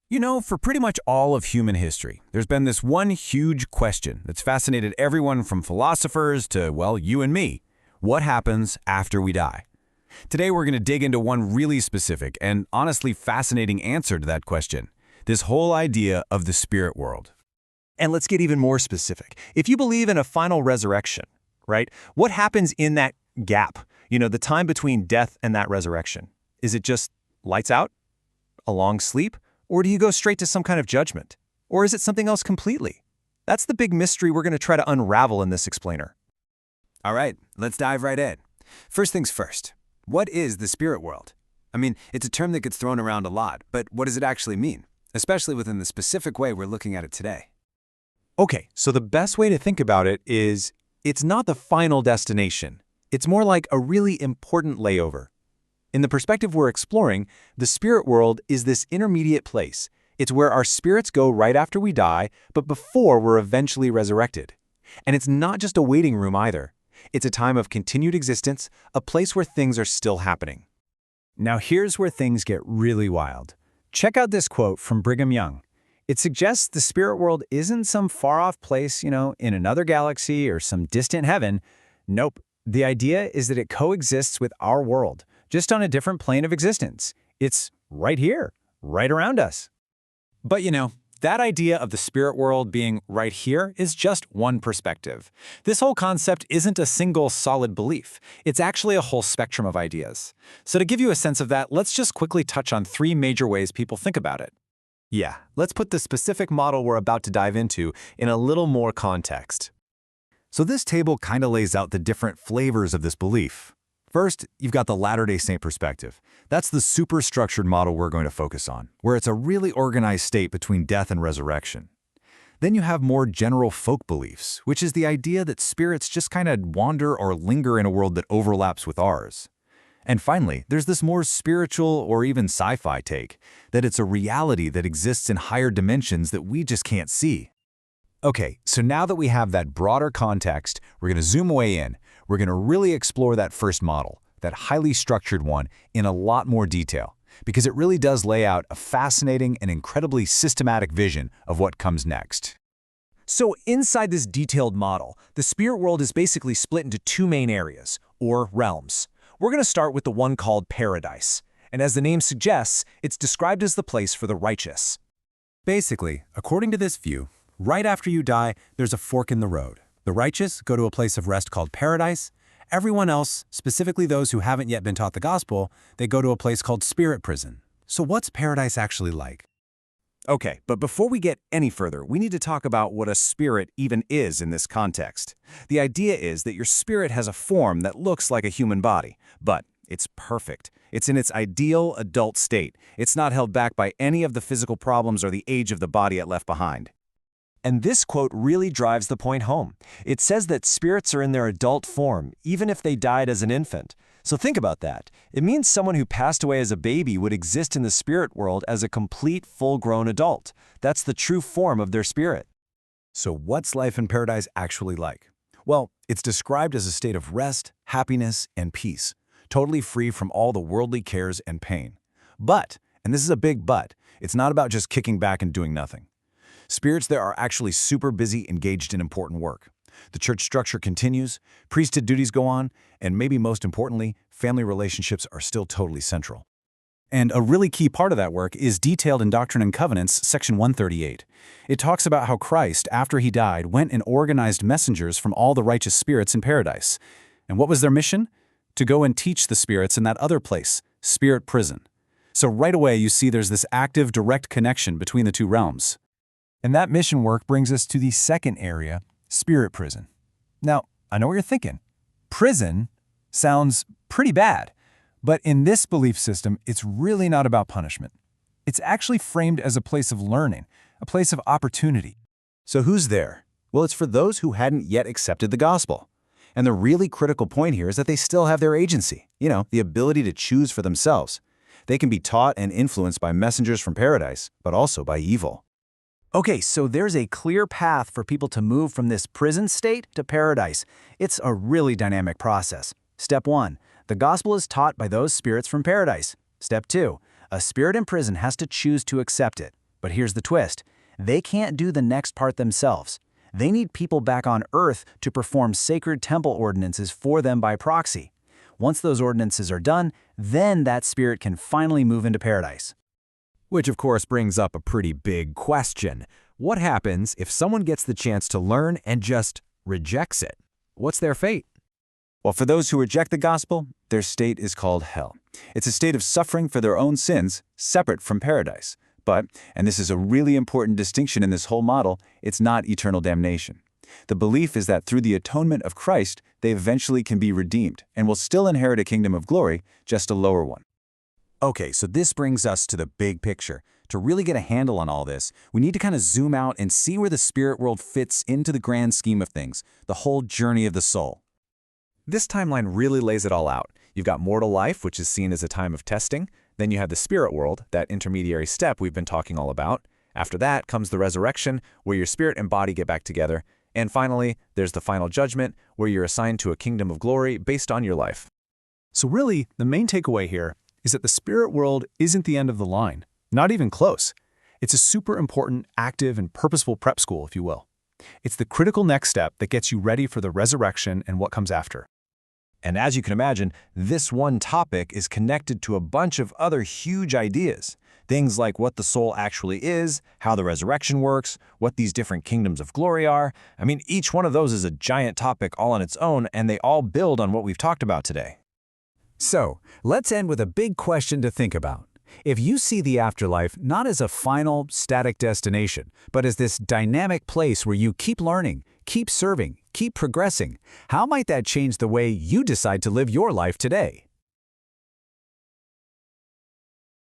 You know, for pretty much all of human history, there's been this one huge question that's fascinated everyone from philosophers to, well, you and me. What happens after we die? Today we're going to dig into one really specific and honestly fascinating answer to that question. This whole idea of the spirit world. And let's get even more specific. If you believe in a final resurrection, right, what happens in that gap, the time between death and that resurrection? Is it just lights out, a long sleep, or do you go straight to some kind of judgment? Or is it something else completely? That's the big mystery we're going to try to unravel in this explainer. All right, let's dive right in. First things first, what is the spirit world? I mean, it's a term that gets thrown around a lot, but what does it actually mean? Especially within the specific way we're looking at it today. Okay, so the best way to think about it is it's not the final destination. It's more like a really important layover. In the perspective we're exploring, the spirit world is this intermediate place. It's where our spirits go right after we die, but before we're eventually resurrected. And it's not just a waiting room either. It's a time of continued existence, a place where things are still happening. Now here's where things get really wild. Check out this quote from Brigham Young. It suggests the spirit world isn't some far-off place, in another galaxy or some distant heaven. Nope. The idea is that it coexists with our world, just on a different plane of existence. It's right here, right around us. But that idea of the spirit world being right here is just one perspective. This whole concept isn't a single solid belief. It's actually a whole spectrum of ideas. So to give you a sense of that, let's just quickly touch on three major ways people think about it. Yeah, let's put the specific model we're about to dive into in a little more context. So this table kind of lays out the different flavors of this belief. First, you've got the Latter-day Saint perspective. That's the superstructured model we're going to focus on, where it's a really organized state between death and resurrection. Then you have more general folk beliefs, which is the idea that spirits just kind of wander or linger in a world that overlaps with ours. And finally, there's this more spiritual or even sci-fi take, that it's a reality that exists in higher dimensions that we just can't see. Okay, so now that we have that broader context, we're going to zoom way in. We're going to really explore that first model, that highly structured one, in a lot more detail, because it really does lay out a fascinating and incredibly systematic vision of what comes next. So inside this detailed model, the spirit world is basically split into two main areas, or realms. We're going to start with the one called paradise. And as the name suggests, it's described as the place for the righteous. Basically, according to this view, right after you die, there's a fork in the road. The righteous go to a place of rest called paradise. Everyone else, specifically those who haven't yet been taught the gospel, they go to a place called spirit prison. So what's paradise actually like? Okay, but before we get any further, we need to talk about what a spirit even is in this context. The idea is that your spirit has a form that looks like a human body, but it's perfect. It's in its ideal adult state. It's not held back by any of the physical problems or the age of the body it left behind. And this quote really drives the point home. It says that spirits are in their adult form, even if they died as an infant. So think about that. It means someone who passed away as a baby would exist in the spirit world as a complete, full-grown adult. That's the true form of their spirit. So what's life in paradise actually like? Well, it's described as a state of rest, happiness, and peace, totally free from all the worldly cares and pain. But, and this is a big but, it's not about just kicking back and doing nothing. Spirits there are actually super busy, engaged in important work. The church structure continues, priesthood duties go on, and maybe most importantly, family relationships are still totally central. And a really key part of that work is detailed in Doctrine and Covenants, section 138. It talks about how Christ, after he died, went and organized messengers from all the righteous spirits in paradise. And what was their mission? To go and teach the spirits in that other place, spirit prison. So right away you see there's this active, direct connection between the two realms. And that mission work brings us to the second area, spirit prison. Now, I know what you're thinking. Prison sounds pretty bad, but in this belief system, it's really not about punishment. It's actually framed as a place of learning, a place of opportunity. So who's there? Well, it's for those who hadn't yet accepted the gospel. And the really critical point here is that they still have their agency, the ability to choose for themselves. They can be taught and influenced by messengers from paradise, but also by evil. Okay, so there's a clear path for people to move from this prison state to paradise. It's a really dynamic process. Step 1, the gospel is taught by those spirits from paradise. Step 2, a spirit in prison has to choose to accept it. But here's the twist. They can't do the next part themselves. They need people back on Earth to perform sacred temple ordinances for them by proxy. Once those ordinances are done, then that spirit can finally move into paradise. Which of course brings up a pretty big question. What happens if someone gets the chance to learn and just rejects it? What's their fate? Well, for those who reject the gospel, their state is called hell. It's a state of suffering for their own sins, separate from paradise. But, and this is a really important distinction in this whole model, it's not eternal damnation. The belief is that through the atonement of Christ, they eventually can be redeemed and will still inherit a kingdom of glory, just a lower one. Okay, so this brings us to the big picture. To really get a handle on all this, we need to kind of zoom out and see where the spirit world fits into the grand scheme of things, the whole journey of the soul. This timeline really lays it all out. You've got mortal life, which is seen as a time of testing. Then you have the spirit world, that intermediary step we've been talking all about. After that comes the resurrection, where your spirit and body get back together. And finally, there's the final judgment, where you're assigned to a kingdom of glory based on your life. So really, the main takeaway here is that the spirit world isn't the end of the line. Not even close. It's a super important, active, and purposeful prep school, if you will. It's the critical next step that gets you ready for the resurrection and what comes after. And as you can imagine, this one topic is connected to a bunch of other huge ideas. Things like what the soul actually is, how the resurrection works, what these different kingdoms of glory are. I mean, each one of those is a giant topic all on its own, and they all build on what we've talked about today. So, let's end with a big question to think about. If you see the afterlife not as a final, static destination, but as this dynamic place where you keep learning, keep serving, keep progressing, how might that change the way you decide to live your life today?